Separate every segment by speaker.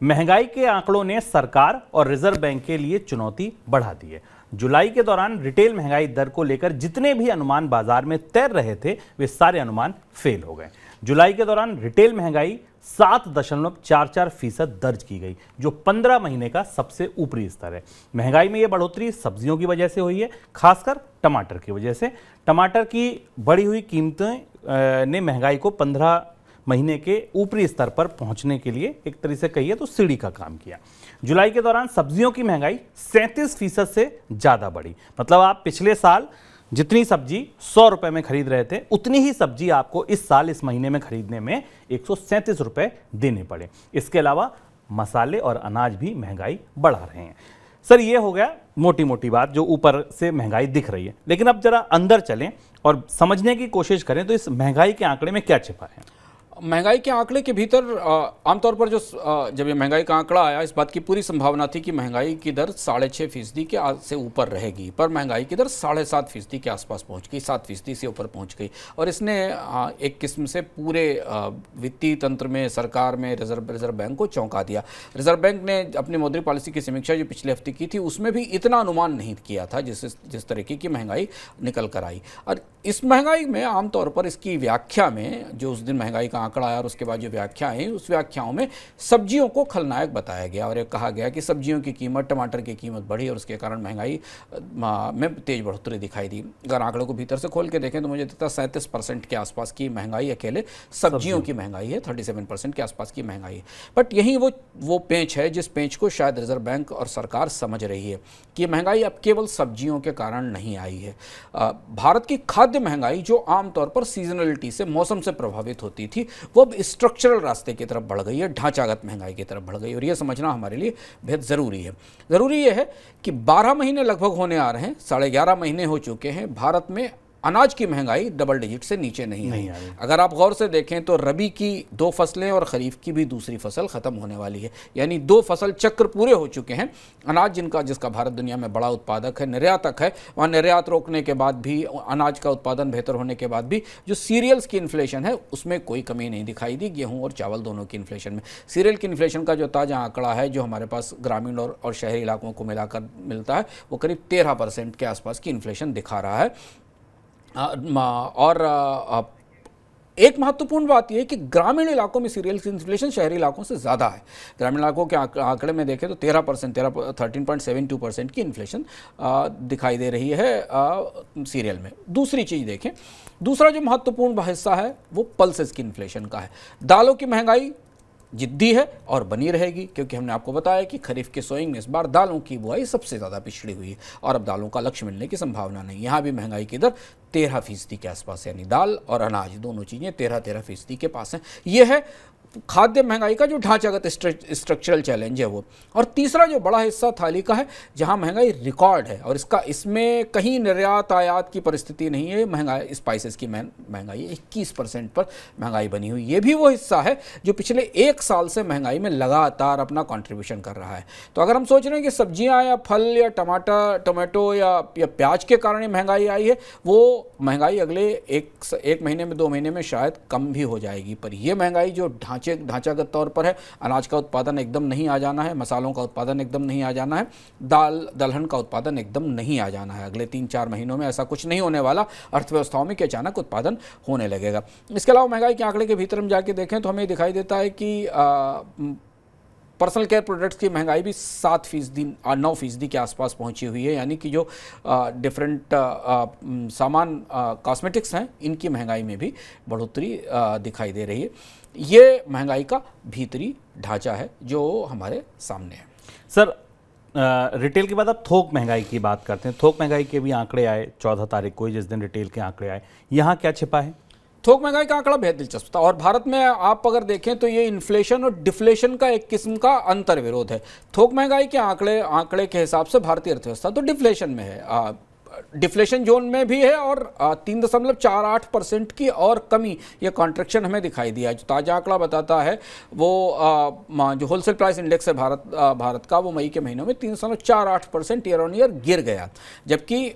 Speaker 1: महंगाई के आंकड़ों ने सरकार और रिजर्व बैंक के लिए चुनौती बढ़ा दी है। जुलाई के दौरान रिटेल महंगाई दर को लेकर जितने भी अनुमान बाजार में तैर रहे थे वे सारे अनुमान फेल हो गए। जुलाई के दौरान रिटेल महंगाई 7.44% दर्ज की गई, जो 15 महीने का सबसे ऊपरी स्तर है। महंगाई में यह बढ़ोतरी सब्जियों की वजह से हुई है, खासकर टमाटर की वजह से। टमाटर की बढ़ी हुई कीमतें ने महंगाई को 15 महीने के ऊपरी स्तर पर पहुंचने के लिए एक तरह से कहिए तो सीढ़ी का काम किया। जुलाई के दौरान सब्जियों की महंगाई 37% से ज्यादा बढ़ी। मतलब आप पिछले साल जितनी सब्जी 100 रुपए में खरीद रहे थे, उतनी ही सब्जी आपको इस साल इस महीने में खरीदने में 137 रुपए देने पड़े। इसके अलावा मसाले और अनाज भी महंगाई बढ़ा रहे हैं। सर, ये हो गया मोटी मोटी बात जो ऊपर से महंगाई दिख रही है, लेकिन अब जरा अंदर चलें और समझने की कोशिश करें तो इस महंगाई के आंकड़े में क्या छिपा है।
Speaker 2: महंगाई के आंकड़े के भीतर आमतौर पर जो जब ये महंगाई का आंकड़ा आया, इस बात की पूरी संभावना थी कि महंगाई की दर 6.5% के से ऊपर रहेगी, पर महंगाई की दर 7.5% के आसपास पहुंच गई, 7% से ऊपर पहुंच गई। और इसने एक किस्म से पूरे वित्तीय तंत्र में, सरकार में, रिजर्व बैंक को चौंका दिया। रिजर्व बैंक ने अपनी मौद्रिक पॉलिसी की समीक्षा जो पिछले हफ्ते की थी, उसमें भी इतना अनुमान नहीं किया था जिस तरीके की महंगाई निकल कर आई। और इस महंगाई में आमतौर पर इसकी व्याख्या में, जो उस दिन महंगाई का आंकड़ा आया और उसके बाद जो व्याख्या है, उस व्याख्याओं में सब्जियों को खलनायक बताया गया और ये कहा गया कि सब्जियों की कीमत, टमाटर की कीमत बढ़ी और उसके कारण महंगाई में तेज बढ़ोतरी दिखाई दी। अगर आंकड़ों को भीतर से खोल के देखें तो मुझे दिखता है 37% के आसपास की महंगाई अकेले सब्जियों की महंगाई है, 37% के आसपास की महंगाई है। बट यही वो पेंच है जिस पेंच को शायद रिजर्व बैंक और सरकार समझ रही है कि महंगाई अब केवल सब्जियों के कारण नहीं आई है। भारत की खाद्य महंगाई, जो आमतौर पर सीजनलिटी से, मौसम से प्रभावित होती थी, वो अब स्ट्रक्चरल रास्ते की तरफ बढ़ गई है, ढांचागत महंगाई की तरफ बढ़ गई। और यह समझना हमारे लिए बेहद ज़रूरी है। ज़रूरी यह है कि 12 महीने लगभग होने आ रहे हैं, 11.5 महीने हो चुके हैं, भारत में अनाज की महंगाई डबल डिजिट से नीचे नहीं आई। अगर आप गौर से देखें तो रबी की 2 फसलें और खरीफ की भी दूसरी फसल खत्म होने वाली है, यानी 2 फसल चक्र पूरे हो चुके हैं। अनाज जिसका भारत दुनिया में बड़ा उत्पादक है, निर्यातक है, वहाँ निर्यात रोकने के बाद भी, अनाज का उत्पादन बेहतर होने के बाद भी जो सीरियल्स की इन्फ्लेशन है उसमें कोई कमी नहीं दिखाई दी। गेहूँ और चावल दोनों की इन्फ्लेशन में, सीरियल की इन्फ्लेशन का जो ताज़ा आंकड़ा है, जो हमारे पास ग्रामीण और शहरी इलाकों को मिलाकर मिलता है, वो करीब 13% के आसपास की इन्फ्लेशन दिखा रहा है। और एक महत्वपूर्ण बात यह है कि ग्रामीण इलाकों में सीरियल की इन्फ्लेशन शहरी इलाकों से ज़्यादा है। ग्रामीण इलाकों के आंकड़े में देखें तो 13% की इन्फ्लेशन दिखाई दे रही है सीरियल में। दूसरी चीज़ देखें, दूसरा जो महत्वपूर्ण हिस्सा है वो पल्सेस की इन्फ्लेशन का है। दालों की महंगाई जिद्दी है और बनी रहेगी, क्योंकि हमने आपको बताया कि खरीफ के सोइंग में इस बार दालों की बुआई सबसे ज़्यादा पिछड़ी हुई है और अब दालों का लक्ष्य मिलने की संभावना नहीं। यहाँ भी महंगाई की दर 13% के आसपास, यानी दाल और अनाज दोनों चीज़ें 13% के पास हैं। यह है खाद्य महंगाई का जो ढांचागत स्ट्रक्चरल चैलेंज है वो। और तीसरा जो बड़ा हिस्सा थाली का है, जहां महंगाई रिकॉर्ड है और इसमें कहीं निर्यात आयात की परिस्थिति नहीं है, महंगाई स्पाइसेस की महंगाई 21% पर महंगाई बनी हुई। ये भी वो हिस्सा है जो पिछले 1 साल से महंगाई में लगातार अपना कंट्रीब्यूशन कर रहा है। तो अगर हम सोच रहे हैं कि सब्जियां या फल या टमाटो या प्याज के कारण महंगाई आई है, वो महंगाई अगले एक महीने में, 2 महीने में शायद कम भी हो जाएगी। पर यह महंगाई जो ढांचागत तौर पर है, अनाज का उत्पादन एकदम नहीं आ जाना है, मसालों का उत्पादन एकदम नहीं आ जाना है, दलहन का उत्पादन एकदम नहीं आ जाना है। अगले 3-4 महीनों में ऐसा कुछ नहीं होने वाला, अर्थव्यवस्थाओं में कि अचानक उत्पादन होने लगेगा। इसके अलावा महंगाई के आंकड़े के भीतर हम जाके देखें तो हमें दिखाई देता है कि पर्सनल केयर प्रोडक्ट्स की महंगाई भी 9% के आसपास पहुंची हुई है, यानी कि जो डिफरेंट सामान कॉस्मेटिक्स हैं, इनकी महंगाई में भी बढ़ोतरी दिखाई दे रही है। ये महंगाई का भीतरी ढांचा है जो हमारे सामने है।
Speaker 1: सर, रिटेल के बाद अब थोक महंगाई की बात करते हैं। थोक महंगाई के भी आंकड़े आए 14 तारीख को, जिस दिन रिटेल के आंकड़े आए, यहाँ क्या छिपा है?
Speaker 2: थोक महंगाई का आंकड़ा बेहद दिलचस्प था और भारत में आप अगर देखें तो ये इन्फ्लेशन और डिफ्लेशन का एक किस्म का अंतर विरोध है। थोक महंगाई के आंकड़े के हिसाब से भारतीय अर्थव्यवस्था तो डिफ्लेशन में है, डिफ्लेशन जोन में भी है और 3.48% की और कमी, ये कॉन्ट्रैक्शन हमें दिखाई दिया। जो ताज़ा आंकड़ा बताता है वो जो होलसेल प्राइस इंडेक्स है भारत का, वो मई के महीनों में 3.48% ईयर ऑन ईयर गिर गया, जबकि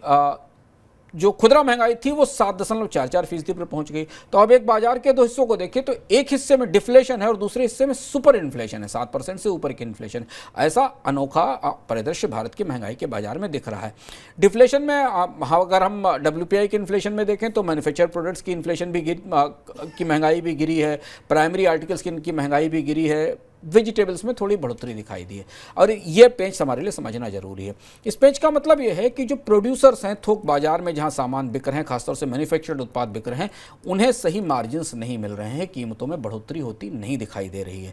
Speaker 2: जो खुदरा महंगाई थी वो 7.44% पर पहुंच गई। तो अब एक बाजार के दो हिस्सों को देखें तो एक हिस्से में डिफ्लेशन है और दूसरे हिस्से में सुपर इन्फ्लेशन है, 7% से ऊपर की इन्फ्लेशन। ऐसा अनोखा परिदृश्य भारत की महंगाई के बाजार में दिख रहा है। डिफ्लेशन में अगर हम WPI के इन्फ्लेशन में देखें तो मैन्युफैक्चर प्रोडक्ट्स की इन्फ्लेशन भी की महंगाई भी गिरी है, प्राइमरी आर्टिकल्स की महंगाई भी गिरी है, वेजिटेबल्स में थोड़ी बढ़ोतरी दिखाई दी है। और ये पेंच हमारे लिए समझना जरूरी है। इस पेंच का मतलब ये है कि जो प्रोड्यूसर्स हैं थोक बाजार में जहां सामान बिक रहे हैं, खासतौर से मैन्युफैक्चर्ड उत्पाद बिक रहे हैं, उन्हें सही मार्जिन्स नहीं मिल रहे हैं, कीमतों में बढ़ोतरी होती नहीं दिखाई दे रही है।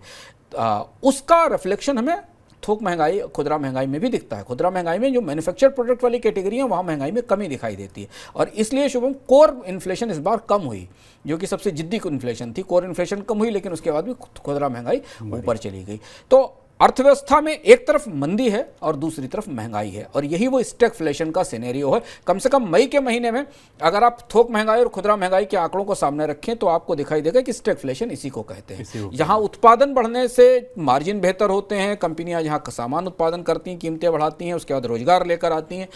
Speaker 2: उसका रिफ्लेक्शन हमें थोक महंगाई, खुदरा महंगाई में भी दिखता है। खुदरा महंगाई में जो मैन्युफैक्चर्ड प्रोडक्ट वाली कैटेगरी है वहाँ महंगाई में कमी दिखाई देती है और इसलिए शुभम कोर इन्फ्लेशन इस बार कम हुई, जो कि सबसे जिद्दी इन्फ्लेशन थी। कोर इन्फ्लेशन कम हुई लेकिन उसके बाद भी खुदरा महंगाई ऊपर चली गई। तो अर्थव्यवस्था में एक तरफ मंदी है और दूसरी तरफ महंगाई है और यही वो स्टैगफ्लेशन का सिनेरियो है। कम से कम मई के महीने में अगर आप थोक महंगाई और खुदरा महंगाई के आंकड़ों को सामने रखें तो आपको दिखाई देगा कि स्टैगफ्लेशन इसी को कहते हैं। जहां उत्पादन बढ़ने से मार्जिन बेहतर होते हैं, कंपनियां जहां सामान उत्पादन करती हैं, कीमतें बढ़ाती हैं, उसके बाद रोजगार लेकर आती हैं,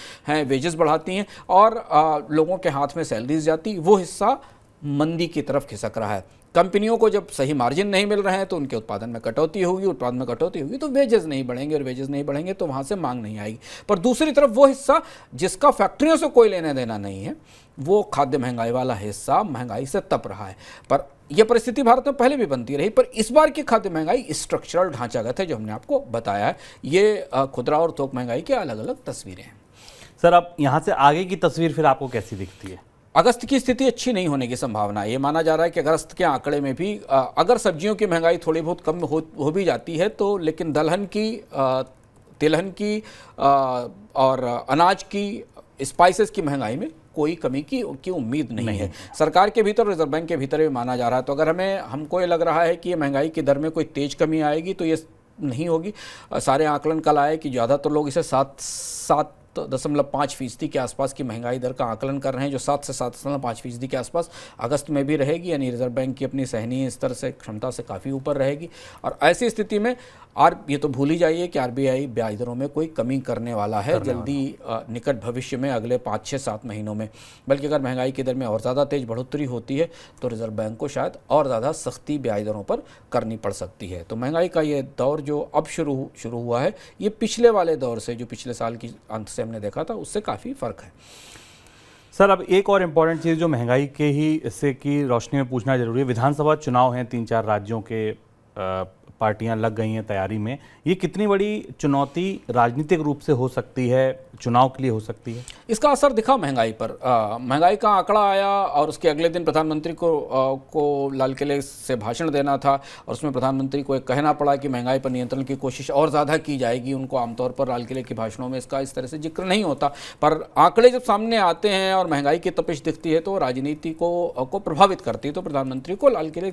Speaker 2: वेजेस बढ़ाती हैं और लोगों के हाथ में सैलरीज जाती, वो हिस्सा मंदी की तरफ खिसक रहा है। कंपनियों को जब सही मार्जिन नहीं मिल रहे हैं तो उनके उत्पादन में कटौती होगी, उत्पादन में कटौती होगी तो वेजेस नहीं बढ़ेंगे और वेजेस नहीं बढ़ेंगे तो वहाँ से मांग नहीं आएगी। पर दूसरी तरफ वो हिस्सा जिसका फैक्ट्रियों से कोई लेना देना नहीं है, वो खाद्य महंगाई वाला हिस्सा महंगाई से तप रहा है। पर यह परिस्थिति भारत में पहले भी बनती रही, पर इस बार की खाद्य महंगाई स्ट्रक्चरल ढांचागत है, जो हमने आपको बताया है। ये खुदरा और थोक महंगाई की अलग अलग तस्वीरें हैं।
Speaker 1: सर, अब यहाँ से आगे की तस्वीर फिर आपको कैसी दिखती है?
Speaker 2: अगस्त की स्थिति अच्छी नहीं होने की संभावना है। ये माना जा रहा है कि अगस्त के आंकड़े में भी अगर सब्जियों की महंगाई थोड़ी बहुत कम हो भी जाती है तो लेकिन दलहन की, तिलहन की और अनाज की, स्पाइसेस की महंगाई में कोई कमी की उम्मीद नहीं है। सरकार के भीतर, रिजर्व बैंक के भीतर भी माना जा रहा है। तो अगर हमको ये लग रहा है कि ये महंगाई की दर में कोई तेज कमी आएगी तो ये नहीं होगी। सारे आकलन कल आए कि ज़्यादातर लोग इसे 7.5% के आसपास की महंगाई दर का आकलन कर रहे हैं, जो 7 से 7.5% के आसपास अगस्त में भी रहेगी। यानी रिजर्व बैंक की अपनी सहनीय स्तर से, क्षमता से काफ़ी ऊपर रहेगी। और ऐसी स्थिति में ये तो भूल ही जाइए कि RBI ब्याज दरों में कोई कमी करने वाला है जल्दी निकट भविष्य में, अगले 5, 6, 7 महीनों में। बल्कि अगर महंगाई की दर में और ज़्यादा तेज बढ़ोतरी होती है तो रिजर्व बैंक को शायद और ज़्यादा सख्ती ब्याज दरों पर करनी पड़ सकती है। तो महंगाई का ये दौर जो अब शुरू हुआ है, ये पिछले वाले दौर से, जो पिछले साल की अंत से हमने देखा था, उससे काफ़ी फ़र्क है।
Speaker 1: सर, अब एक और इम्पॉर्टेंट चीज़ जो महंगाई के ही हिस्से की रोशनी में पूछना जरूरी है, विधानसभा चुनाव हैं, 3-4 राज्यों के पार्टियां लग गई हैं तैयारी में। ये कितनी बड़ी चुनौती राजनीतिक रूप से हो सकती है, चुनाव के लिए हो सकती है?
Speaker 2: इसका असर दिखा महंगाई पर। महंगाई का आंकड़ा आया और उसके अगले दिन प्रधानमंत्री को लाल किले से भाषण देना था और उसमें प्रधानमंत्री को एक कहना पड़ा कि महंगाई पर नियंत्रण की कोशिश और ज़्यादा की जाएगी। उनको आमतौर पर लाल किले के भाषणों में इसका इस तरह से जिक्र नहीं होता, पर आंकड़े जब सामने आते हैं और महंगाई की तपिश दिखती है तो राजनीति को प्रभावित करती है। तो प्रधानमंत्री को लाल किले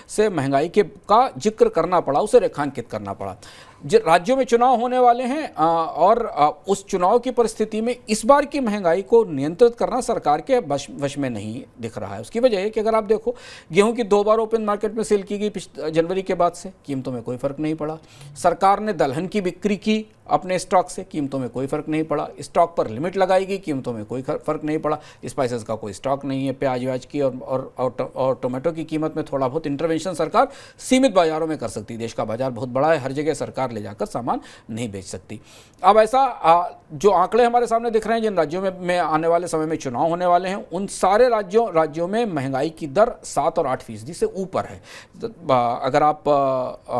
Speaker 2: से महंगाई का जिक्र करना पड़ा, उसे रेखांकित करना पड़ा। राज्यों में चुनाव होने वाले हैं और उस चुनाव की परिस्थिति में इस बार की महंगाई को नियंत्रित करना सरकार के वश में नहीं दिख रहा है। उसकी वजह है कि अगर आप देखो, गेहूं की 2 बार ओपन मार्केट में सेल की गई जनवरी के बाद से, कीमतों में कोई फर्क नहीं पड़ा। सरकार ने दलहन की बिक्री की अपने स्टॉक से, कीमतों में कोई फर्क नहीं पड़ा। स्टॉक पर लिमिट लगाई गई, कीमतों में कोई फर्क नहीं पड़ा। स्पाइसेस का कोई स्टॉक नहीं है, प्याज व्याज की और टोमेटो की कीमत में थोड़ा बहुत इंटरवेंशन सरकार सीमित बाजारों में कर सकती है। देश का बाजार बहुत बड़ा है, हर जगह सरकार ले जाकर सामान नहीं बेच सकती। अब ऐसा जो आंकड़े हमारे सामने दिख रहे हैं, जिन राज्यों में आने वाले समय में चुनाव होने वाले हैं, उन सारे राज्यों में महंगाई की दर 7 और 8% से ऊपर है। अगर आप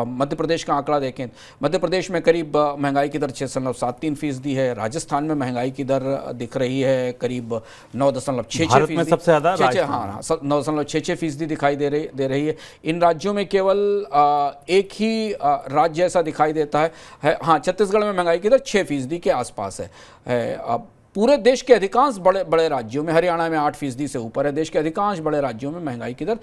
Speaker 2: मध्य प्रदेश का आंकड़ा देखें, मध्य प्रदेश में करीब महंगाई की दर 6.73% है। राजस्थान में महंगाई की दर दिख रही है करीब 9.66%।
Speaker 1: सबसे ज़्यादा
Speaker 2: 9.66% दिखाई दे रही है। इन राज्यों में केवल एक ही राज्य ऐसा दिखाई देता है। हाँ, छत्तीसगढ़ में महंगाई की दर 6% के आसपास है। अब पूरे देश के अधिकांश बड़े राज्यों में, हरियाणा में 8% से ऊपर है। देश के अधिकांश बड़े राज्यों में महंगाई की दर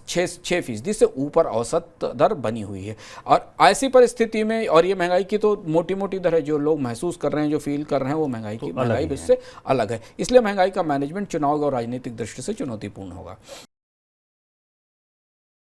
Speaker 2: 6% से ऊपर औसत दर बनी हुई है। और ऐसी परिस्थिति में, और ये महंगाई की तो मोटी मोटी दर है, जो लोग महसूस कर रहे हैं, जो फील कर रहे हैं, वो महंगाई इससे अलग है। इसलिए महंगाई का मैनेजमेंट चुनाव और राजनीतिक दृष्टि से चुनौतीपूर्ण होगा।